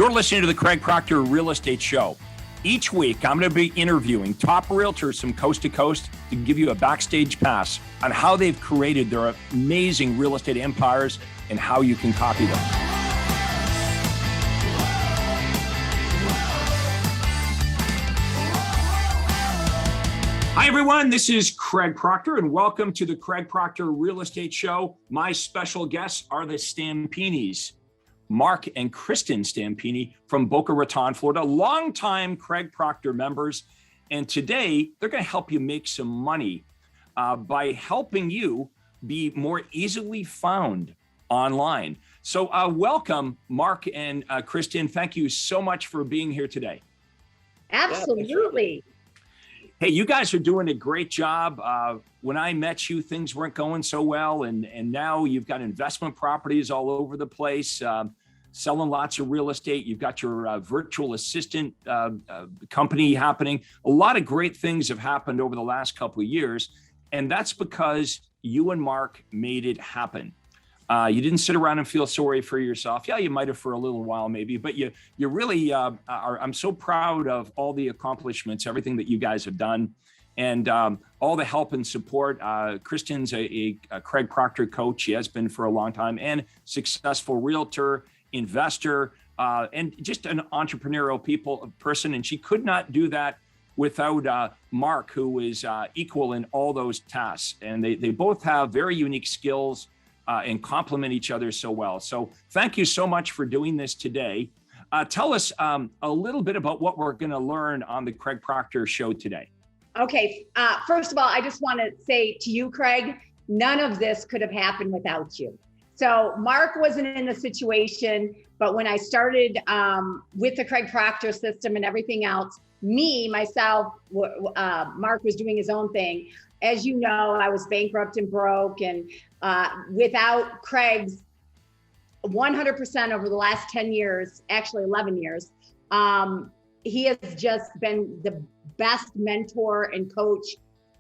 You're listening to the Craig Proctor Real Estate Show. Each week, I'm going to be interviewing top realtors from coast to coast to give you a backstage pass on how they've created their amazing real estate empires and how you can copy them. Hi, everyone. This is Craig Proctor, and welcome to the Craig Proctor Real Estate Show. My special guests are the Stampinis, Mark and Kristin Stampini from Boca Raton, Florida, longtime Craig Proctor members. And today, they're going to help you make some money by helping you be more easily found online. So welcome, Mark and Kristin. Thank you so much for being here today. Absolutely. Hey, you guys are doing a great job. When I met you, things weren't going so well. And now you've got investment properties all over the place, selling lots of real estate. You've got your virtual assistant company happening. A lot of great things have happened over the last couple of years. And that's because you and Mark made it happen. You didn't sit around and feel sorry for yourself. Yeah, you might have for a little while maybe, but you really are. I'm so proud of all the accomplishments, everything that you guys have done, and all the help and support. Kristin's a Craig Proctor coach. She has been for a long time, and successful realtor, investor, and just an entrepreneurial person. And she could not do that without Mark, who is equal in all those tasks. And they both have very unique skills and complement each other so well. So thank you so much for doing this today. Tell us a little bit about what we're going to learn on the Craig Proctor show today. Okay. First of all, I just want to say to you, Craig, none of this could have happened without you. So Mark wasn't in the situation, but when I started with the Craig Proctor system and everything else, myself, Mark was doing his own thing. As you know, I was bankrupt and broke, and without Craig's 100% over the last 10 years, actually 11 years, he has just been the best mentor and coach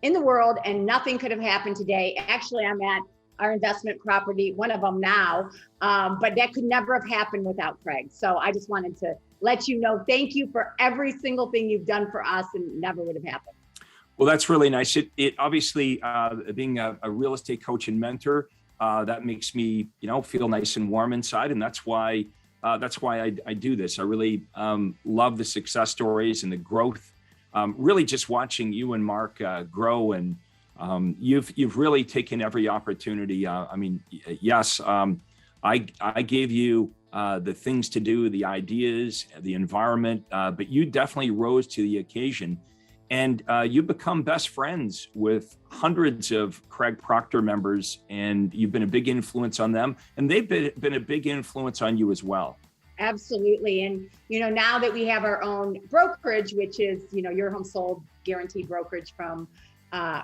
in the world, and nothing could have happened today. Actually, I'm at our investment property, one of them now, but that could never have happened without Craig. So I just wanted to let you know, thank you for every single thing you've done for us, and never would have happened. Well, that's really nice. It obviously, being a real estate coach and mentor, that makes me, feel nice and warm inside. And that's why I do this. I really love the success stories and the growth. Really just watching you and Mark grow, and you've really taken every opportunity. Yes, I gave you the things to do, the ideas, the environment, but you definitely rose to the occasion. And you've become best friends with hundreds of Craig Proctor members, and you've been a big influence on them, and they've been a big influence on you as well. Absolutely. And, now that we have our own brokerage, which is, your home sold guaranteed brokerage from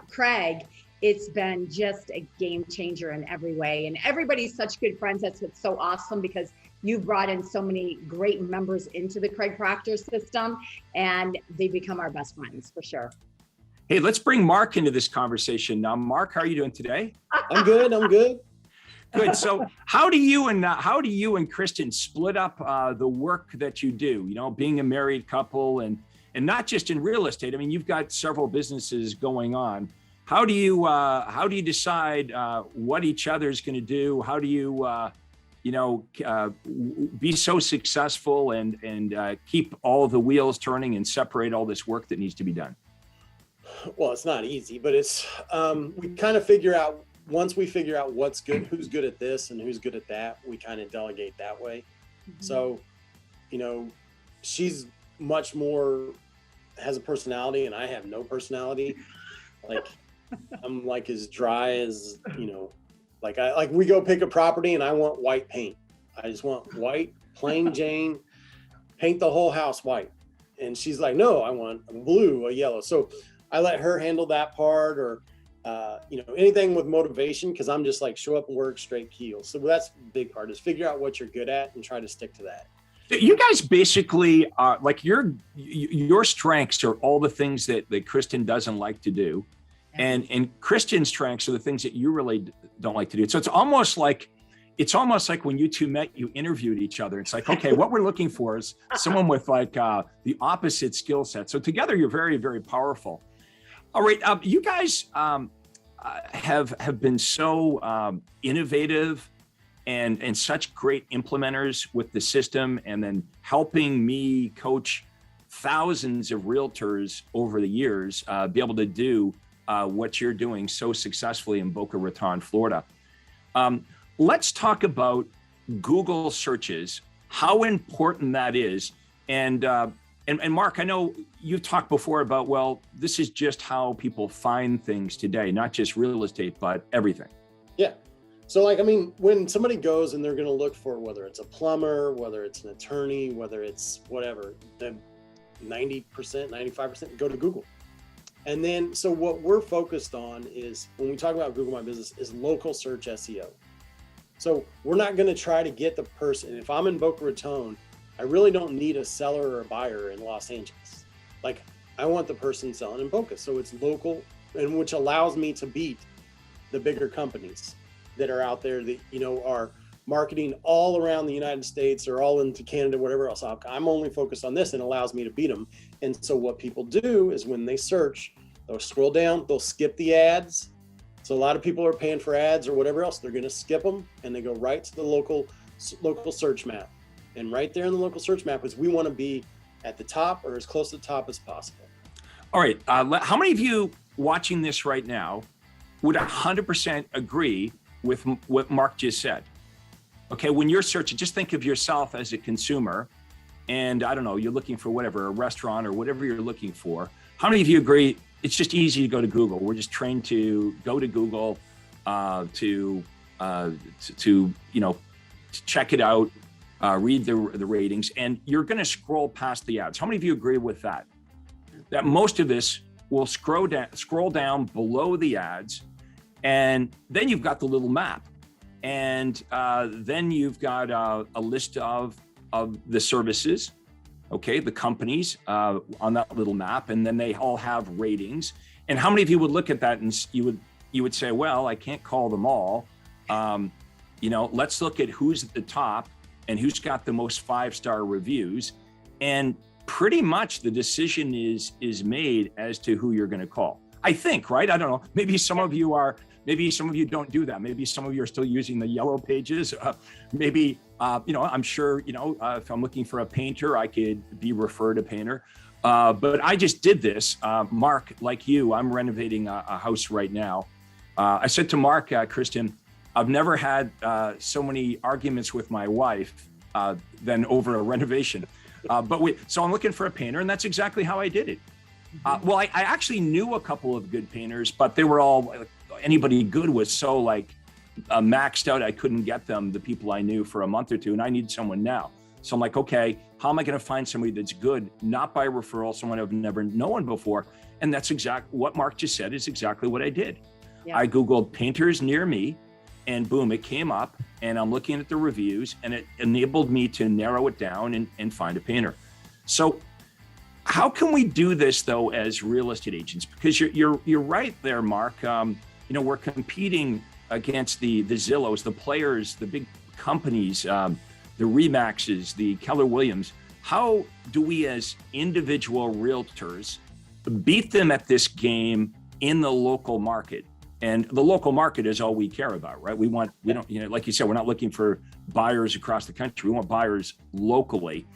Craig, it's been just a game changer in every way. And everybody's such good friends. That's what's so awesome, because you've brought in so many great members into the Craig Proctor system, and they become our best friends for sure. Hey, let's bring Mark into this conversation now. Mark, how are you doing today? I'm good. Good. So how do you and Kristin split up the work that you do, being a married couple and not just in real estate? I mean, you've got several businesses going on. How do you decide what each other's going to do? How do you, be so successful and keep all the wheels turning and separate all this work that needs to be done? Well, it's not easy, but it's, we kind of figure out, once we figure out what's good, who's good at this and who's good at that, we kind of delegate that way. Mm-hmm. So, she's much more, has a personality, and I have no personality. Like, I'm like as dry as, like we go pick a property and I want white paint. I just want white, plain Jane, paint the whole house white. And she's like, no, I want a blue, a yellow. So I let her handle that part, or, anything with motivation, because I'm just like, show up and work straight keel. So that's the big part, is figure out what you're good at and try to stick to that. You guys basically like your strengths are all the things that Kristin doesn't like to do. And Kristin's strengths are the things that you really don't like to do. So it's almost like it's almost like when you two met, you interviewed each other. It's like, okay, what we're looking for is someone with like the opposite skill set. So together, you're very, very powerful. All right, you guys have been so innovative and such great implementers with the system, and then helping me coach thousands of realtors over the years be able to do what you're doing so successfully in Boca Raton, Florida. Let's talk about Google searches, how important that is. And Mark, I know you've talked before about, well, this is just how people find things today, not just real estate, but everything. Yeah. So like, I mean, when somebody goes and they're going to look for, whether it's a plumber, whether it's an attorney, whether it's whatever, the 90%, 95% go to Google. And then, so what we're focused on is, when we talk about Google My Business, is local search SEO. So we're not going to try to get the person, if I'm in Boca Raton, I really don't need a seller or a buyer in Los Angeles. Like, I want the person selling in Boca. So it's local, and which allows me to beat the bigger companies that are out there that, you know, are marketing all around the United States or all into Canada, whatever else. I'm only focused on this, and allows me to beat them. And so what people do is, when they search, they'll scroll down, they'll skip the ads. So a lot of people are paying for ads or whatever else. They're going to skip them, and they go right to the local search map. And right there in the local search map is, we want to be at the top or as close to the top as possible. All right. How many of you watching this right now would 100% agree with what Mark just said? Okay, when you're searching, just think of yourself as a consumer, and I don't know, you're looking for whatever, a restaurant or whatever you're looking for. How many of you agree it's just easy to go to Google? We're just trained to go to Google to you know, to check it out, read the ratings, and you're going to scroll past the ads. How many of you agree with that? That most of us will scroll down below the ads, and then you've got the little map, and then you've got a list of the services, okay, the companies on that little map, and then they all have ratings. And how many of you would look at that and you would say, well, I can't call them all. You know, let's look at who's at the top and who's got the most 5-star reviews, and pretty much the decision is made as to who you're going to call. I think, right? I don't know. Maybe some of you are. Maybe some of you don't do that. Maybe some of you are still using the yellow pages. Maybe, you know, I'm sure, you know, if I'm looking for a painter, I could be referred a painter. But I just did this. Mark, like you, I'm renovating a house right now. I said to Mark, Kristin, I've never had so many arguments with my wife than over a renovation. So I'm looking for a painter, and that's exactly how I did it. Well, I actually knew a couple of good painters, but they were all, anybody good was so like maxed out. I couldn't get them, the people I knew, for a month or two, and I need someone now. So I'm like, okay, how am I going to find somebody that's good, not by referral, someone I've never known before? And that's exactly what Mark just said, is exactly what I did. Yeah. I Googled painters near me, and boom, it came up, and I'm looking at the reviews, and it enabled me to narrow it down and find a painter. So how can we do this though as real estate agents? Because you're right there, Mark. You know, we're competing against the Zillows, the players, the big companies, the Remaxes, the Keller Williams. How do we as individual realtors beat them at this game in the local market? And the local market is all we care about, right? We don't, you know, like you said, we're not looking for buyers across the country. We want buyers locally.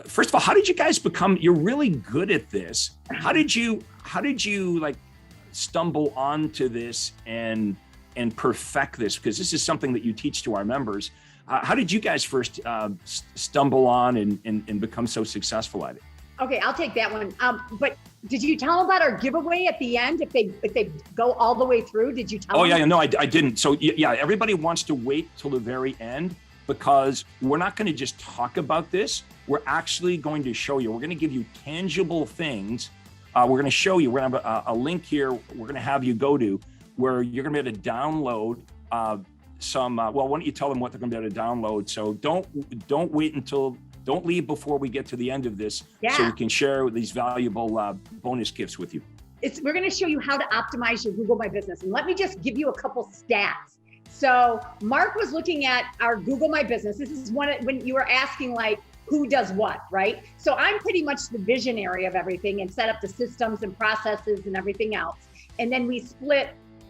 First of all, how did you guys become, you're really good at this. How did you like stumble onto this and perfect this? Because this is something that you teach to our members. How did you guys first stumble on and become so successful at it? Okay, I'll take that one. But did you tell them about our giveaway at the end? If they go all the way through, did you tell them? Oh yeah, no, I didn't. So yeah, everybody wants to wait till the very end, because we're not going to just talk about this. We're actually going to show you. We're going to give you tangible things. We're going to show you. We're going to have a link here. We're going to have you go to where you're going to be able to download some. Well, why don't you tell them what they're going to be able to download? So don't wait until. Don't leave before we get to the end of this, so we can share these valuable bonus gifts with you. We're going to show you how to optimize your Google My Business. And let me just give you a couple stats So Mark was looking at our Google My Business. This is when you were asking like, who does what, right? So I'm pretty much the visionary of everything and set up the systems and processes and everything else. And then we split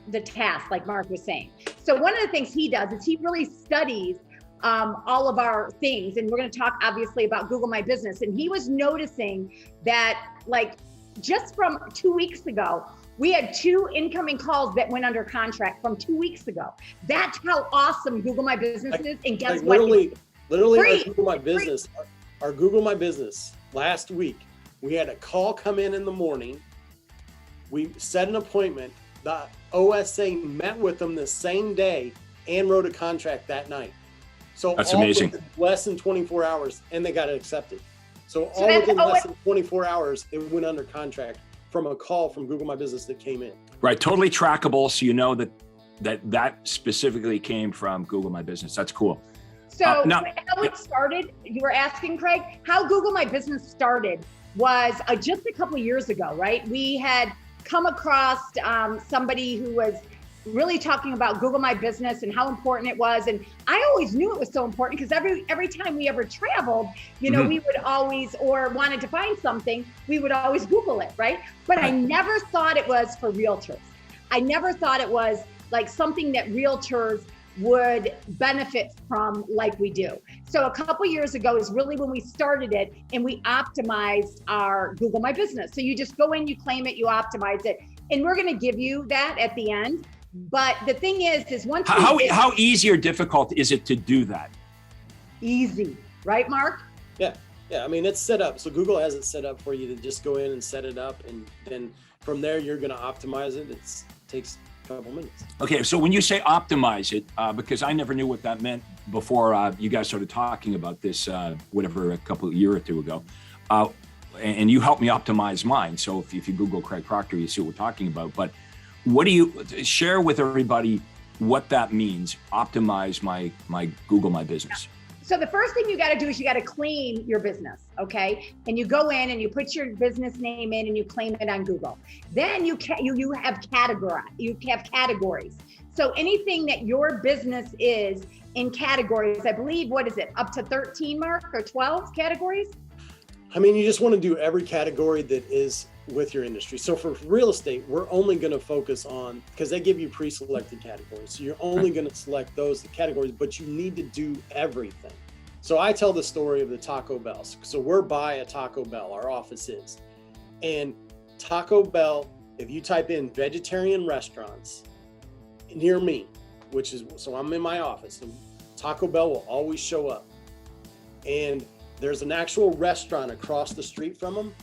the task, like Mark was saying. So one of the things he does is he really studies all of our things. And we're going to talk obviously about Google My Business. And he was noticing that like just from 2 weeks ago, we had 2 incoming calls that went under contract from 2 weeks ago. That's how awesome Google My Business is. And guess what? Literally our Google My Business, our Google My Business last week, we had a call come in the morning. We set an appointment. The OSA met with them the same day and wrote a contract that night. So that's all amazing. within less than 24 hours, and they got it accepted. So all within less than 24 hours, it went under contract from a call from Google My Business that came in. Right, totally trackable. So you know that specifically came from Google My Business. That's cool. So how it started, you were asking, Craig, how Google My Business started was just a couple of years ago, right? We had come across somebody who was really talking about Google My Business and how important it was. And I always knew it was so important because every time we ever traveled, you know, we would always, or wanted to find something, we would always Google it, right? But I never thought it was for realtors. I never thought it was like something that realtors would benefit from like we do. So a couple years ago is really when we started it and we optimized our Google My Business. So you just go in, you claim it, you optimize it. And we're going to give you that at the end. But the thing is once how easy or difficult is it to do that? Easy, right, Mark? Yeah. I mean, it's set up. So Google has it set up for you to just go in and set it up. And then from there, you're going to optimize it. It takes a couple minutes. Okay. So when you say optimize it, because I never knew what that meant before you guys started talking about this, whatever, a year or two ago. And you helped me optimize mine. So if you Google Craig Proctor, you see what we're talking about. But what do you share with everybody what that means? Optimize my Google My Business. So the first thing you got to do is you got to claim your business, okay? And you go in and you put your business name in and you claim it on Google. Then you have categories. So anything that your business is in categories, I believe, what is it? Up to 13, Mark, or 12 categories? I mean, you just want to do every category that is with your industry. So for real estate, we're only going to focus on, because they give you pre-selected categories. So you're only going to select those categories, but you need to do everything. So I tell the story of the Taco Bell. So we're by a Taco Bell, our office is. And Taco Bell, if you type in vegetarian restaurants near me, so I'm in my office, and Taco Bell will always show up. And there's an actual restaurant across the street from them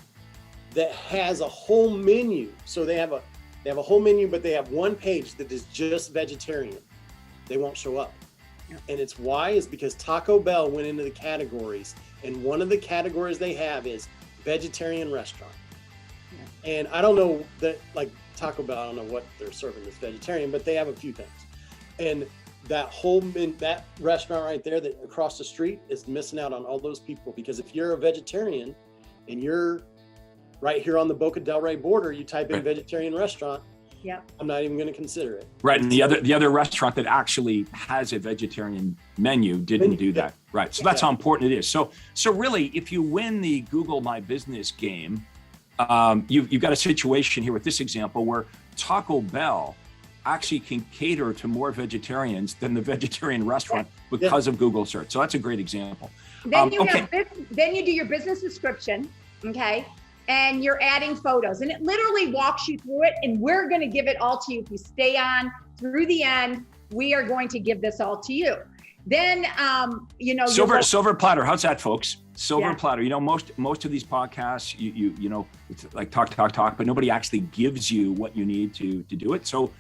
that has a whole menu. So they have a whole menu, but they have one page that is just vegetarian. They won't show up. Yeah. And it's because Taco Bell went into the categories, and one of the categories they have is vegetarian restaurant. Yeah. And I don't know that, like Taco Bell, I don't know what they're serving that's vegetarian, but they have a few things. And that restaurant right there that across the street is missing out on all those people, because if you're a vegetarian and you're right here on the Boca del Rey border, you type in vegetarian restaurant. Yeah, I'm not even going to consider it. Right, and the other restaurant that actually has a vegetarian menu didn't do that. Right, so that's how important it is. So really, if you win the Google My Business game, you've got a situation here with this example where Taco Bell actually can cater to more vegetarians than the vegetarian restaurant because of Google search. So that's a great example. Then then you do your business description, okay? And you're adding photos, and it literally walks you through it, and we're going to give it all to you. If you stay on through the end, we are going to give this all to you. Then, silver platter. How's that, folks? Silver platter. You know, most of these podcasts, you know, it's like talk, but nobody actually gives you what you need to do it. So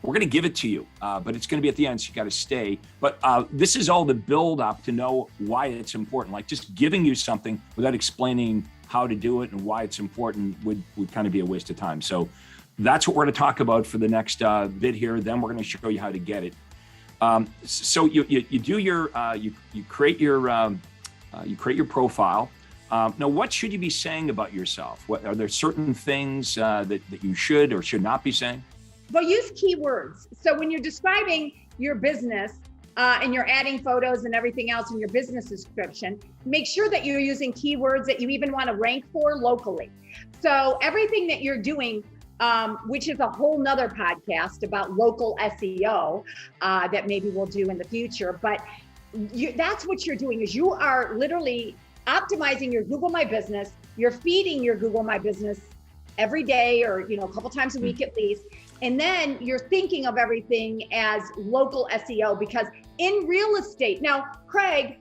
we're going to give it to you, but it's going to be at the end, so you got to stay. But this is all the build up to know why it's important. Like just giving you something without explaining how to do it and why it's important would kind of be a waste of time. So that's what we're going to talk about for the next bit here. Then we're going to show you how to get it. So you do your you create your profile. Now, what should you be saying about yourself? What are there certain things that you should or should not be saying? Well, use keywords. So when you're describing, your business and you're adding photos and everything else in your business description, make sure that you're using keywords that you even want to rank for locally. So everything that you're doing, which is a whole nother podcast about local SEO that maybe we'll do in the future, but that's what you're doing, is you are literally optimizing your Google My Business. You're feeding your Google My Business every day, or a couple times a week at least. And then you're thinking of everything as local SEO, because in real estate, now, Craig,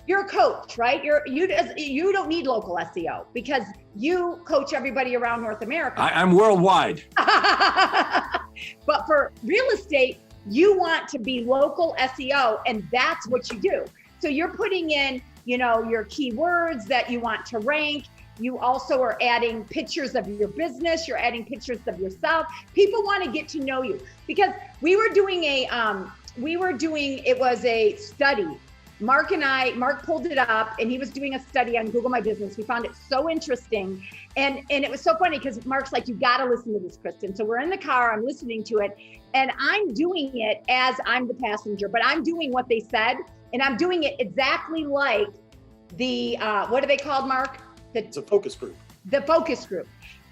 you're a coach, right? You don't need local SEO because you coach everybody around North America. I'm worldwide. But for real estate, you want to be local SEO, and that's what you do. So you're putting in, your keywords that you want to rank. You also are adding pictures of your business. You're adding pictures of yourself. People want to get to know you, because it was a study. Mark pulled it up, and he was doing a study on Google My Business. We found it so interesting. And it was so funny because Mark's like, you got to listen to this, Kristin. So we're in the car, I'm listening to it, and I'm doing it as I'm the passenger, but I'm doing what they said, and I'm doing it exactly like the, what are they called, Mark? It's a focus group. The focus group.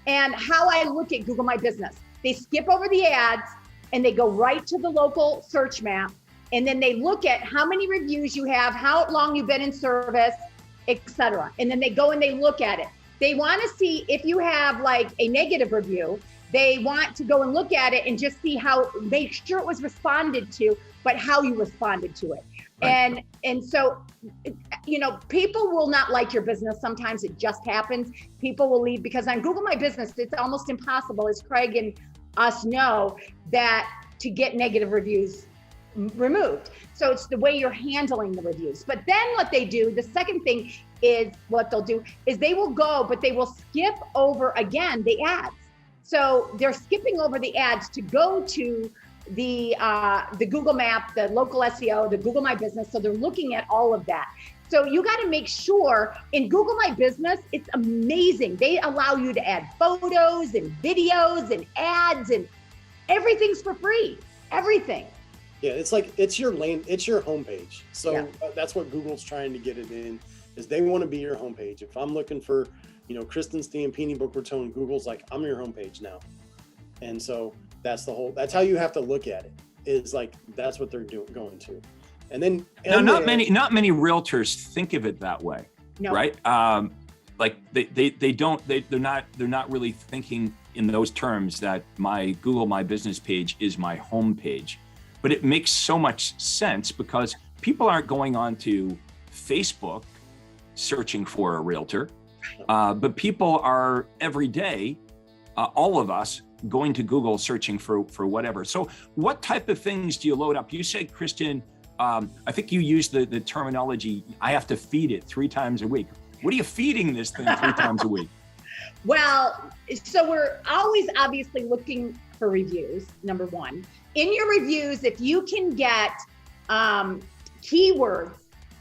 And how I look at Google My Business. They skip over the ads and they go right to the local search map. And then they look at how many reviews you have, how long you've been in service, etc. And then they go and they look at it. They want to see if you have like a negative review. They want to go and look at it and just see make sure it was responded to, but how you responded to it. Right. And so, people will not like your business. Sometimes it just happens. People will leave, because on Google My Business, it's almost impossible, as Craig and us know, that to get negative reviews removed. So it's the way you're handling the reviews. But then what they do, the second thing is what they'll do is they will go, but they will skip over again the ads. So they're skipping over the ads to go to the Google Map, the local SEO, the Google My Business. So they're looking at all of that. So you got to make sure in Google My Business, it's amazing. They allow you to add photos and videos and ads, and everything's for free, everything. Yeah, it's your lane, it's your homepage. So that's what Google's trying to get it in, is they want to be your homepage. If I'm looking for, Kristin Stampini, Boca Raton, Google's like, I'm your homepage now. And so that's how you have to look at it, is like, that's what they're going to. And then not many realtors think of it that way. No. Right? Like they're not really thinking in those terms that my Google My Business page is my homepage. But it makes so much sense, because people aren't going on to Facebook searching for a realtor, but people are every day, all of us, going to Google searching for whatever. So what type of things do you load up? You said, Kristin, I think you used the terminology, I have to feed it 3 times a week. What are you feeding this thing 3 times a week? Well, so we're always obviously looking for reviews, number one. In your reviews, if you can get keywords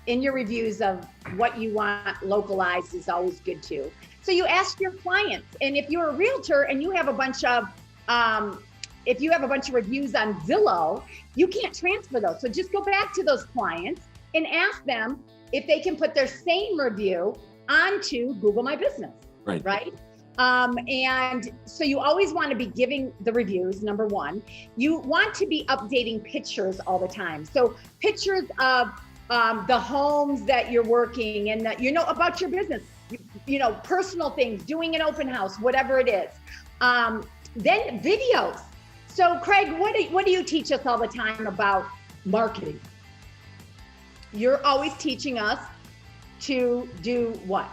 in your reviews of what you want localized, is always good too. So you ask your clients, and if you're a realtor and you have a bunch of reviews on Zillow, you can't transfer those. So just go back to those clients and ask them if they can put their same review onto Google My Business. Right? And so you always want to be giving the reviews, number one. You want to be updating pictures all the time. So pictures of the homes that you're working and that, about your business, personal things, doing an open house, whatever it is. Then videos. So Craig, what do you teach us all the time about marketing? You're always teaching us to do what?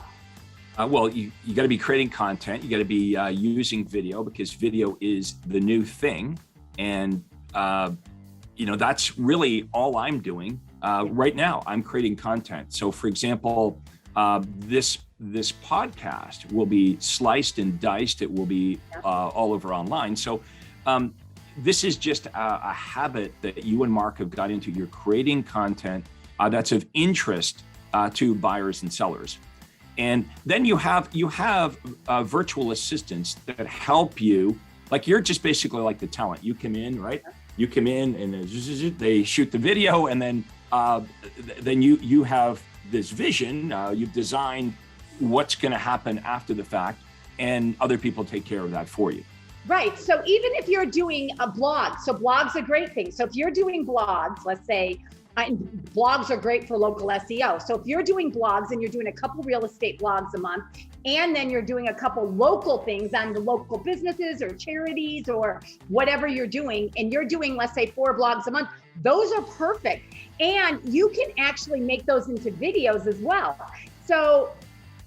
Well, you got to be creating content. You got to be using video, because video is the new thing. And, that's really all I'm doing right now. I'm creating content. So for example, this podcast will be sliced and diced. It will be all over online. So this is just a habit that you and Mark have got into. You're creating content that's of interest to buyers and sellers. And then you have virtual assistants that help you. Like, you're just basically like the talent. You come in, right? You come in and they shoot the video, and then you have this vision. You've designed what's going to happen after the fact, and other people take care of that for you. Right. So even if you're doing a blog, so blogs are great things. So if you're doing blogs, let's say, blogs are great for local SEO. So if you're doing blogs and you're doing a couple real estate blogs a month, and then you're doing a couple local things on the local businesses or charities or whatever you're doing, and you're doing, let's say, 4 blogs a month, those are perfect. And you can actually make those into videos as well. So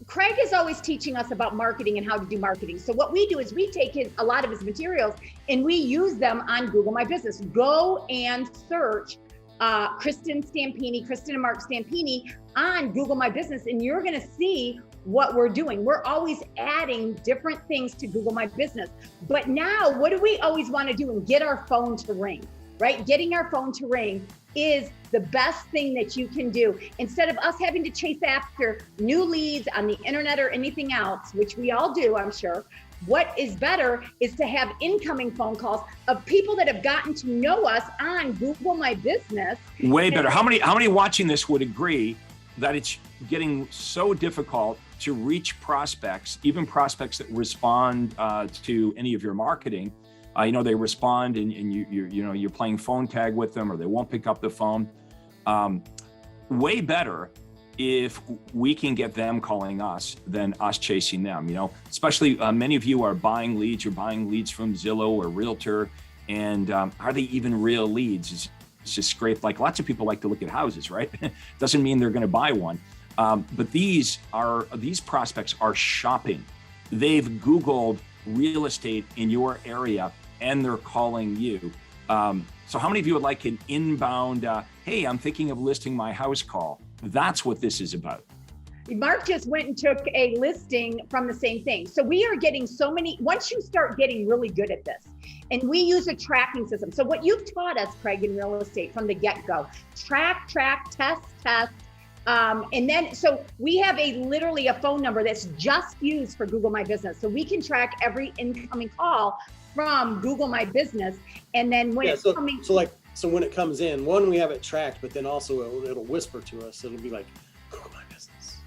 Craig is always teaching us about marketing and how to do marketing. So what we do is we take a lot of his materials and we use them on Google My Business. Go and search Kristin Stampini, Kristin and Mark Stampini on Google My Business, and you're going to see what we're doing. We're always adding different things to Google My Business. But now, what do we always want to do? And get our phone to ring, right? Getting our phone to ring is the best thing that you can do. Instead of us having to chase after new leads on the internet or anything else, which we all do, I'm sure, what is better is to have incoming phone calls of people that have gotten to know us on Google My Business. Way better. How many watching this would agree that it's getting so difficult to reach prospects, even prospects that respond to any of your marketing? They respond and you're playing phone tag with them, or they won't pick up the phone. Way better if we can get them calling us than us chasing them. Especially many of you are buying leads. You're buying leads from Zillow or Realtor, and are they even real leads? It's just scraped. Like, lots of people like to look at houses, right? Doesn't mean they're going to buy one. But these prospects are shopping. They've Googled real estate in your area, and they're calling you. So how many of you would like an inbound, hey, I'm thinking of listing my house call? That's what this is about. Mark just went and took a listing from the same thing. So we are getting so many, once you start getting really good at this, and we use a tracking system. So what you've taught us, Craig, in real estate from the get-go, track, test. And then, so we have literally a phone number that's just used for Google My Business. So we can track every incoming call from Google My Business. And then when it's coming. So when it comes in, one, we have it tracked, but then also it'll whisper to us. It'll be like, Google My Business.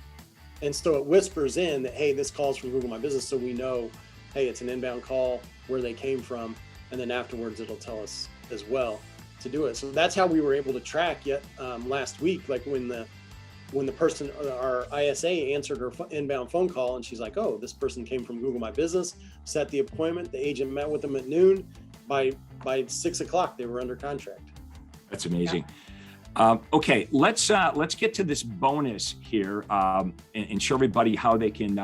And so it whispers in that, hey, this call's from Google My Business. So we know, hey, it's an inbound call, where they came from. And then afterwards, it'll tell us as well to do it. So that's how we were able to track last week, like when the person, our ISA, answered her inbound phone call, and she's like, oh, this person came from Google My Business, set the appointment, the agent met with them at noon. By 6 o'clock, they were under contract. That's amazing. Yeah. Okay, let's get to this bonus here and show everybody how they can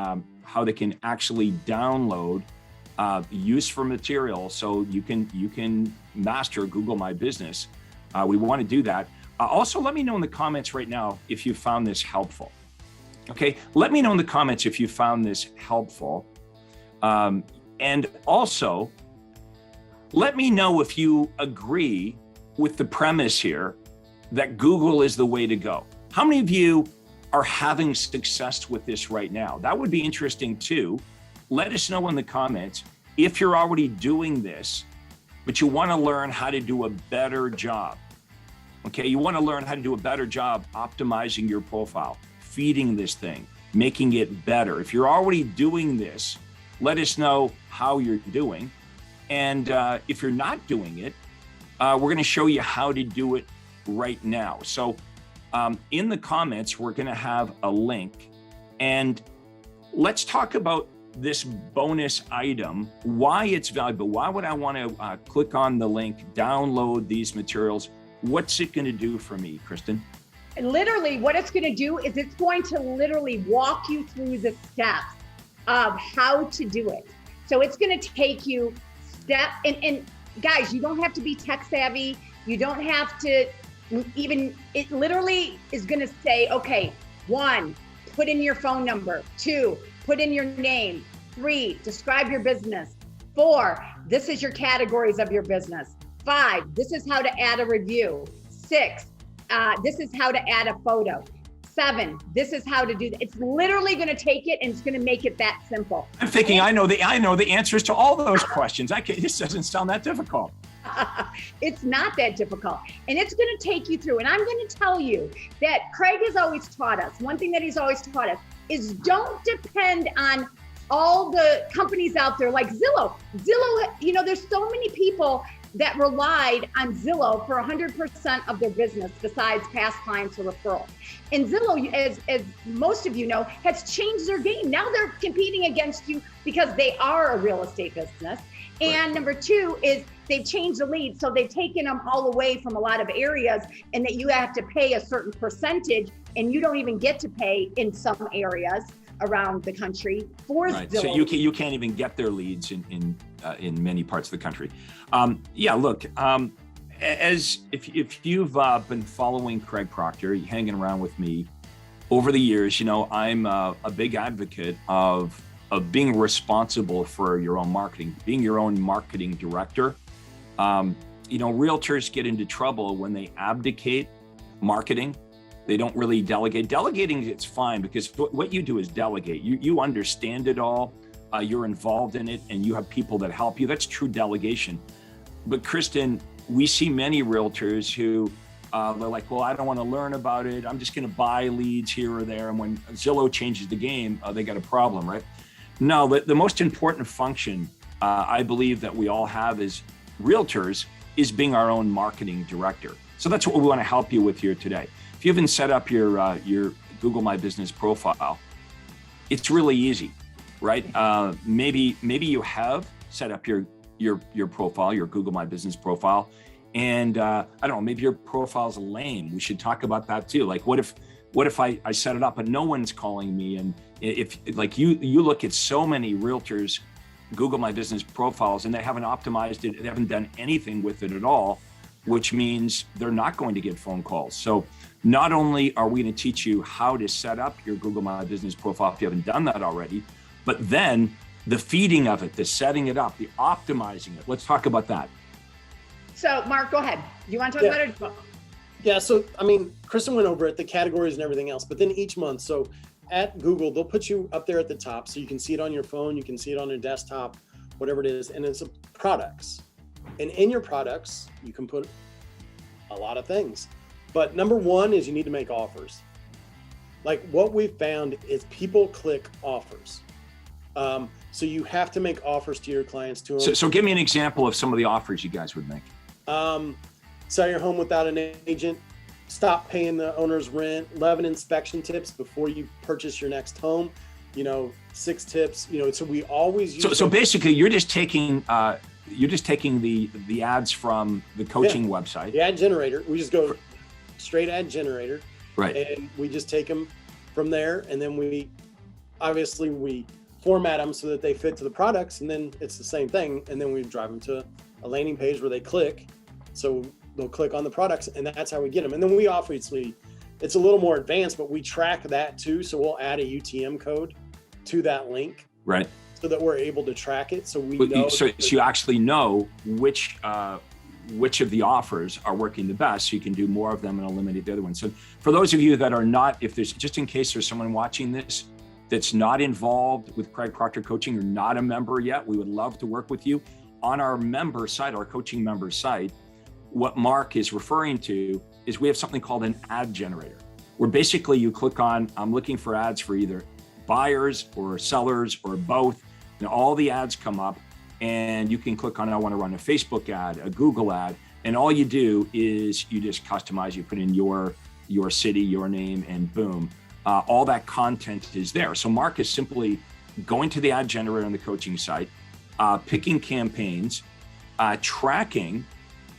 actually download useful material so you can master Google My Business. We want to do that. Also, let me know in the comments right now if you found this helpful. Okay, let me know in the comments if you found this helpful. And also, let me know if you agree with the premise here that Google is the way to go. How many of you are having success with this right now? That would be interesting too. Let us know in the comments if you're already doing this, but you want to learn how to do a better job. Okay, you want to learn how to do a better job optimizing your profile, feeding this thing, making it better. If you're already doing this, let us know how you're doing. And if you're not doing it, we're going to show you how to do it right now. So in the comments, we're going to have a link, and let's talk about this bonus item, why it's valuable. Why would I want to click on the link, download these materials? What's it going to do for me, Kristin? Literally, what it's going to do is it's going to literally walk you through the steps of how to do it. So it's going to take you and guys, you don't have to be tech savvy. You don't have to even, it literally is going to say, okay, 1, put in your phone number. 2, put in your name. 3, describe your business. 4, this is your categories of your business. 5, this is how to add a review. 6, this is how to add a photo. 7, this is how to do that. It's literally going to take it and it's going to make it that simple. I'm thinking I know the answers to all those questions. This doesn't sound that difficult. It's not that difficult. And it's going to take you through. And I'm going to tell you that Craig has always taught us, one thing that he's always taught us is don't depend on all the companies out there like Zillow. Zillow, there's so many people that relied on Zillow for 100% of their business besides past clients or referrals. And Zillow, as most of you know, has changed their game. Now they're competing against you because they are a real estate business. And number two is they've changed the lead. So they've taken them all away from a lot of areas and that you have to pay a certain percentage and you don't even get to pay in some areas around the country for Zillow. So you can't even get their leads in many parts of the country. As if you've been following Craig Proctor, hanging around with me over the years, I'm a big advocate of being responsible for your own marketing, being your own marketing director. Realtors get into trouble when they abdicate marketing. They don't really delegate. Delegating, it's fine because what you do is delegate. You understand it all, you're involved in it, and you have people that help you. That's true delegation. But Kristin, we see many realtors who they're like, well, I don't want to learn about it. I'm just going to buy leads here or there. And when Zillow changes the game, they got a problem, right? No, the most important function I believe that we all have as realtors is being our own marketing director. So that's what we want to help you with here today. If you haven't set up your Google My Business profile, it's really easy, right? Maybe you have set up your profile, your Google My Business profile, and I don't know, maybe your profile's lame. We should talk about that too. Like, what if I set it up and no one's calling me? And if like you look at so many realtors Google My Business profiles and they haven't optimized it, they haven't done anything with it at all, which means they're not going to get phone calls. So not only are we going to teach you how to set up your Google My Business profile if you haven't done that already, but then the feeding of it, the setting it up, the optimizing it. Let's talk about that. So Mark, go ahead. Do you want to talk about it? Yeah, so Kristin went over it, the categories and everything else, but then each month, so at Google, they'll put you up there at the top so you can see it on your phone, you can see it on your desktop, whatever it is, and it's products. And in your products, you can put a lot of things. But number one is you need to make offers. Like what we've found is people click offers. So you have to make offers to your clients too. So give me an example of some of the offers you guys would make. Sell your home without an agent, stop paying the owner's rent, 11 inspection tips before you purchase your next home, 6 tips, so we always use. So basically you're just taking the ads from the coaching website. The ad generator. We just go straight ad generator. Right. And we just take them from there. And then we format them so that they fit to the products. And then it's the same thing. And then we drive them to a landing page where they click. So they'll click on the products and that's how we get them. And then we obviously, it's a little more advanced, but we track that too. So we'll add a UTM code to that link. Right. So that we're able to track it. So we know. So you actually know which of the offers are working the best, so you can do more of them and eliminate the other ones. So for those of you that are not, just in case there's someone watching this that's not involved with Craig Proctor Coaching or not a member yet, we would love to work with you. On our member site, our coaching member site, what Mark is referring to is we have something called an ad generator, where basically you click on, I'm looking for ads for either buyers or sellers or both, and all the ads come up and you can click on, I want to run a Facebook ad, a Google ad, and all you do is you just customize, you put in your city, your name, and boom, all that content is there. So Mark is simply going to the ad generator on the coaching site, picking campaigns, tracking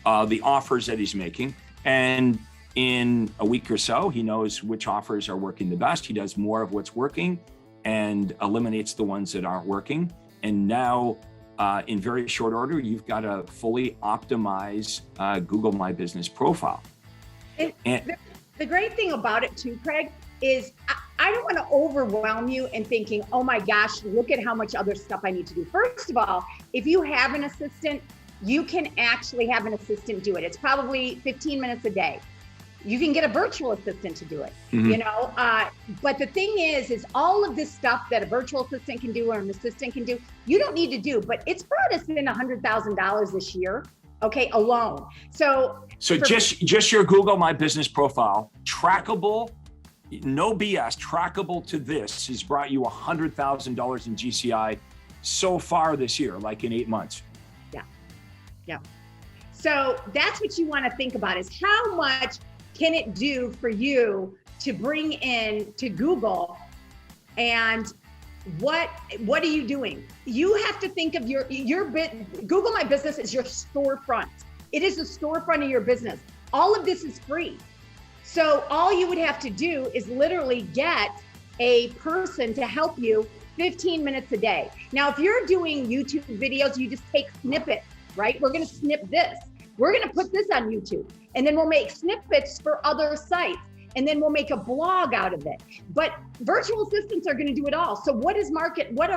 the offers that he's making, and in a week or so, he knows which offers are working the best. He does more of what's working and eliminates the ones that aren't working. And now, in very short order, you've got a fully optimized Google My Business profile. And the great thing about it too, Craig, is I don't want to overwhelm you in thinking, oh my gosh, look at how much other stuff I need to do. First of all, if you have an assistant, you can actually have an assistant do it. It's probably 15 minutes a day. You can get a virtual assistant to do it, but the thing is all of this stuff that a virtual assistant can do or an assistant can do, you don't need to do, but it's brought us in $100,000 this year okay, alone. So just your Google My Business profile, trackable, no BS, trackable to this has brought you $100,000 in GCI so far this year, like in 8 months. Yeah. So that's what you want to think about, is how much can it do for you to bring in to Google, and what are you doing? You have to think of your Google My Business is your storefront. It is the storefront of your business. All of this is free. So all you would have to do is literally get a person to help you 15 minutes a day. Now, if you're doing YouTube videos, you just take snippets, right? We're going to snip this. We're going to put this on YouTube, and then we'll make snippets for other sites, and then we'll make a blog out of it. But virtual assistants are going to do it all. So what are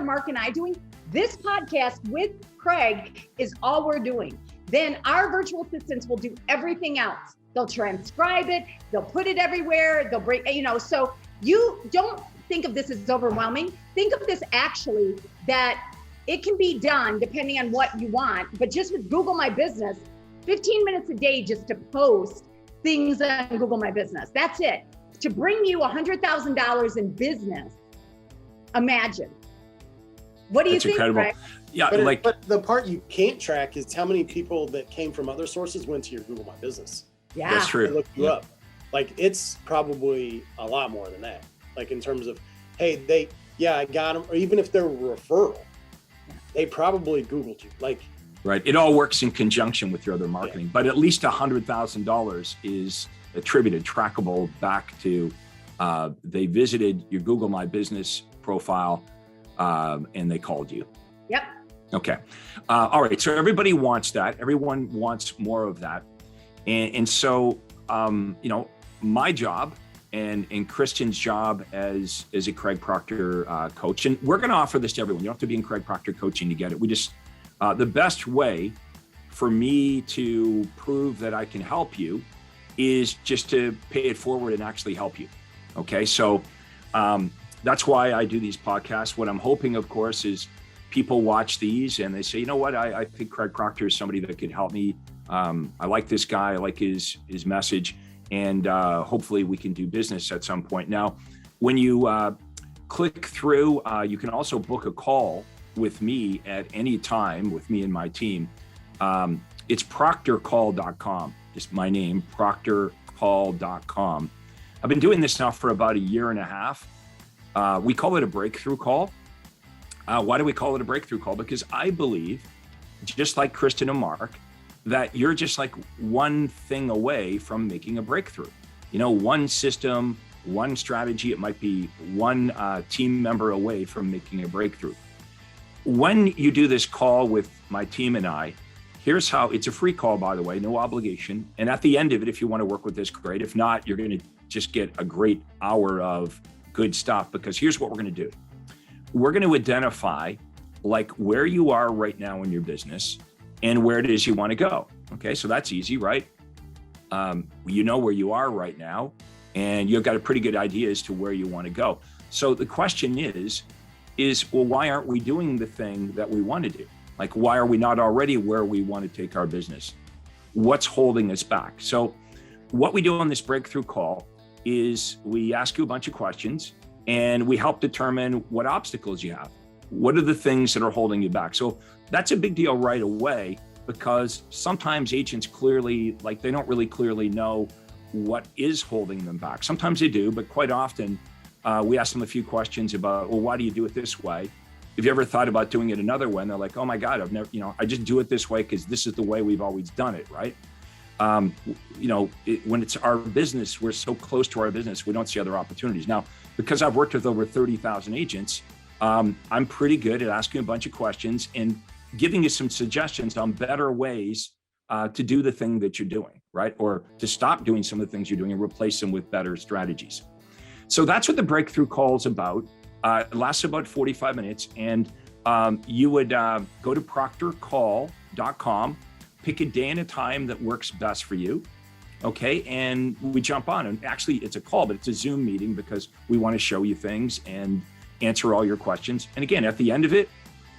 Mark and I doing? This podcast with Craig is all we're doing. Then our virtual assistants will do everything else. They'll transcribe it, they'll put it everywhere, they'll break, so you don't think of this as overwhelming. Think of this actually that it can be done depending on what you want, but just with Google My Business, 15 minutes a day just to post things on Google My Business. That's it. To bring you $100,000 in business, imagine. What do you think, incredible. Craig? Yeah, but the part you can't track is how many people that came from other sources went to your Google My Business. Yeah, that's true. They look you up. Like, it's probably a lot more than that. Like, in terms of, hey, I got them, or even if they're a referral, they probably Googled you. Like, right. It all works in conjunction with your other marketing, but at least $100,000 is attributed, trackable back to they visited your Google My Business profile and they called you. Yep. Okay. All right. So everybody wants that. Everyone wants more of that. And so, my job and Kristin's job as a Craig Proctor coach, and we're going to offer this to everyone. You don't have to be in Craig Proctor coaching to get it. We just, the best way for me to prove that I can help you is just to pay it forward and actually help you. Okay. So that's why I do these podcasts. What I'm hoping, of course, is people watch these and they say, you know what, I think Craig Proctor is somebody that could help me. I like this guy, I like his message, and hopefully we can do business at some point. Now, when you click through, you can also book a call with me at any time, with me and my team. It's proctorcall.com, just my name, proctorcall.com. I've been doing this now for about a year and a half. We call it a breakthrough call. Why do we call it a breakthrough call? Because I believe, just like Kristin and Mark, that you're just like one thing away from making a breakthrough. One system, one strategy, it might be one team member away from making a breakthrough. When you do this call with my team and I, here's how, it's a free call, by the way, no obligation. And at the end of it, if you want to work with this, great. If not, you're going to just get a great hour of good stuff, because here's what we're going to do. We're going to identify like where you are right now in your business and where it is you want to go. Okay, so that's easy, right? You know where you are right now, and you've got a pretty good idea as to where you want to go. So the question is, well, why aren't we doing the thing that we want to do? Like, why are we not already where we want to take our business? What's holding us back? So what we do on this breakthrough call is we ask you a bunch of questions and we help determine what obstacles you have. What are the things that are holding you back? So that's a big deal right away, because sometimes agents clearly, like, they don't really clearly know what is holding them back. Sometimes they do, but quite often we ask them a few questions about, well, why do you do it this way? Have you ever thought about doing it another way? And they're like, oh my God, I've never, I just do it this way because this is the way we've always done it, right? When it's our business, we're so close to our business, we don't see other opportunities. Now, because I've worked with over 30,000 agents, I'm pretty good at asking a bunch of questions and giving you some suggestions on better ways to do the thing that you're doing, right? Or to stop doing some of the things you're doing and replace them with better strategies. So that's what the breakthrough call is about. It lasts about 45 minutes, and you would go to proctorcall.com, pick a day and a time that works best for you. Okay, and we jump on, and actually it's a call, but it's a Zoom meeting because we want to show you things and answer all your questions. And again, at the end of it,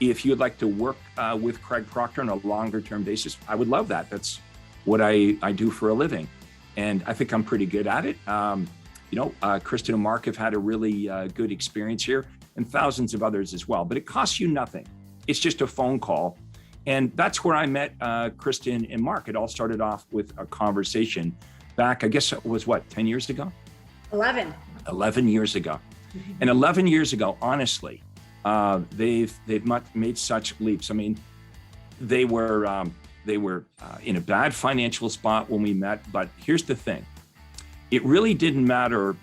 if you'd like to work with Craig Proctor on a longer term basis, I would love that. That's what I do for a living. And I think I'm pretty good at it. Kristin and Mark have had a really good experience here, and thousands of others as well. But it costs you nothing. It's just a phone call. And that's where I met Kristin and Mark. It all started off with a conversation back, I guess it was 10 years ago? 11. 11 years ago. And 11 years ago, honestly, they've made such leaps. I mean, they were in a bad financial spot when we met, but here's the thing. It really didn't matter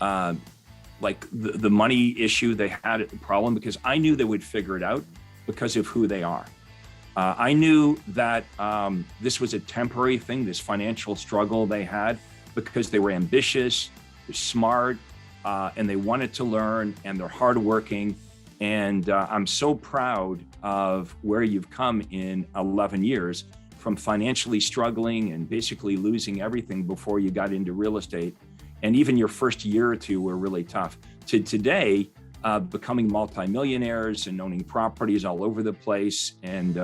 like the money issue they had, the problem, because I knew they would figure it out because of who they are. I knew that this was a temporary thing, this financial struggle they had, because they were ambitious, they're smart, and they wanted to learn, and they're hardworking. And I'm so proud of where you've come in 11 years, from financially struggling and basically losing everything before you got into real estate. And even your first year or two were really tough, to today, becoming multimillionaires and owning properties all over the place. And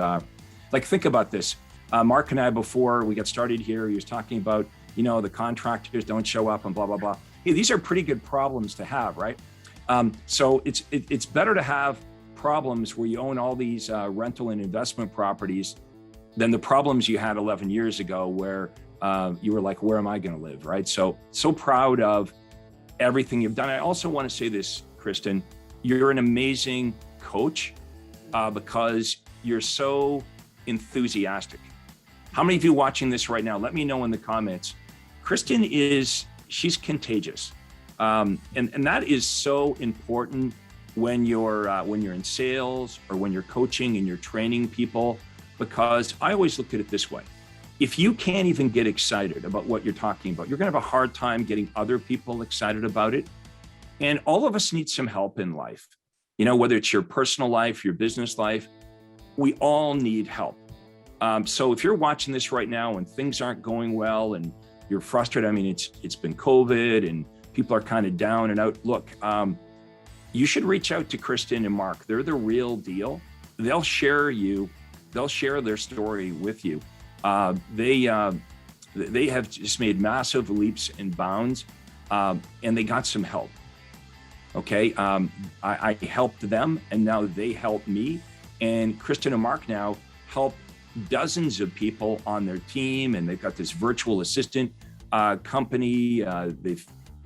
think about this. Mark and I, before we got started here, he was talking about, the contractors don't show up and blah, blah, blah. Hey, these are pretty good problems to have, right? So it's better to have problems where you own all these rental and investment properties than the problems you had 11 years ago where you were like, where am I going to live, right? So proud of everything you've done. I also want to say this, Kristin, you're an amazing coach because you're so enthusiastic. How many of you watching this right now, let me know in the comments. Kristin she's contagious. And that is so important when you're in sales or when you're coaching and you're training people, because I always look at it this way. If you can't even get excited about what you're talking about, you're going to have a hard time getting other people excited about it. And all of us need some help in life. Whether it's your personal life, your business life, we all need help. So if you're watching this right now and things aren't going well and you're frustrated, I mean, it's been COVID and people are kind of down and out. Look, you should reach out to Kristin and Mark. They're the real deal. They'll share their story with you. They have just made massive leaps and bounds, and they got some help. Okay, I helped them, and now they help me. And Kristin and Mark now help dozens of people on their team, and they've got this virtual assistant company. They've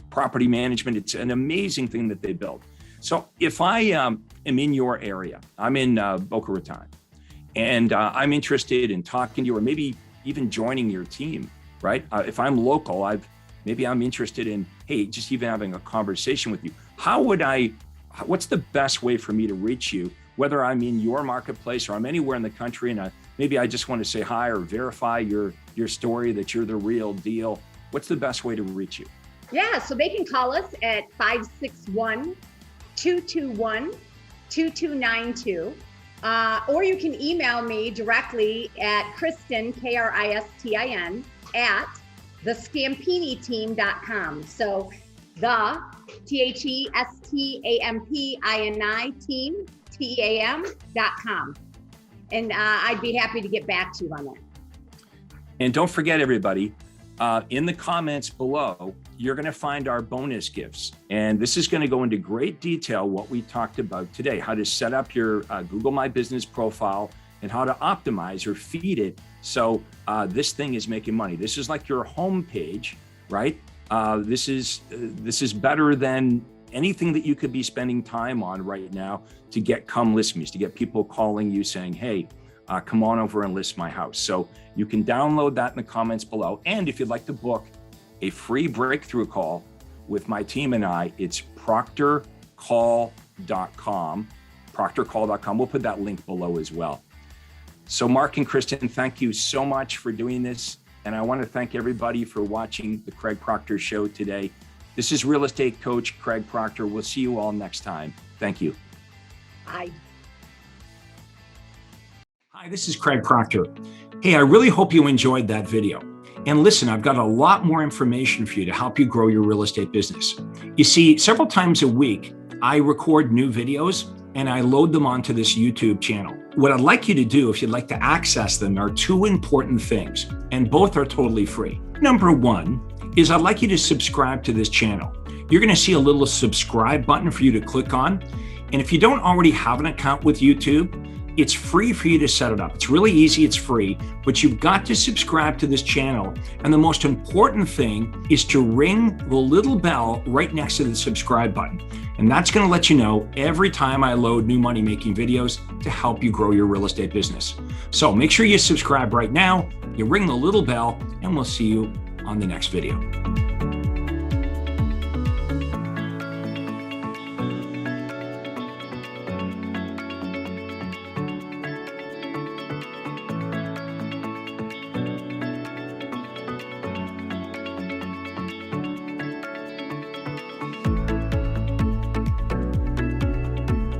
property management. It's an amazing thing that they built. So if I am in your area, I'm in Boca Raton, and I'm interested in talking to you, or maybe even joining your team, right? If I'm local, maybe I'm interested in, hey, just even having a conversation with you. What's the best way for me to reach you, whether I'm in your marketplace or I'm anywhere in the country, and maybe I just want to say hi or verify your story that you're the real deal. What's the best way to reach you? Yeah, so they can call us at 561-221-2292. Or you can email me directly at Kristin, Kristin, at thestampiniteam.com. So the THESTAMPINI team, TEAM.com. And I'd be happy to get back to you on that. And don't forget, everybody, in the comments below, you're going to find our bonus gifts. And this is going to go into great detail what we talked about today, how to set up your Google My Business profile and how to optimize or feed it so this thing is making money. This is like your home page, right? This is better than anything that you could be spending time on right now to get come list me's, to get people calling you saying, hey, come on over and list my house. So you can download that in the comments below. And if you'd like to book a free breakthrough call with my team and I, it's proctorcall.com, proctorcall.com. We'll put that link below as well. So Mark and Kristin, thank you so much for doing this. And I want to thank everybody for watching the Craig Proctor Show today. This is real estate coach Craig Proctor. We'll see you all next time. Thank you. Bye. Hi, this is Craig Proctor. Hey, I really hope you enjoyed that video. And listen, I've got a lot more information for you to help you grow your real estate business. You see, several times a week, I record new videos and I load them onto this YouTube channel. What I'd like you to do, if you'd like to access them, are two important things, and both are totally free. Number one is I'd like you to subscribe to this channel. You're going to see a little subscribe button for you to click on. And if you don't already have an account with YouTube, it's free for you to set it up. It's really easy, it's free, but you've got to subscribe to this channel. And the most important thing is to ring the little bell right next to the subscribe button. And that's going to let you know every time I load new money-making videos to help you grow your real estate business. So make sure you subscribe right now, you ring the little bell, and we'll see you on the next video.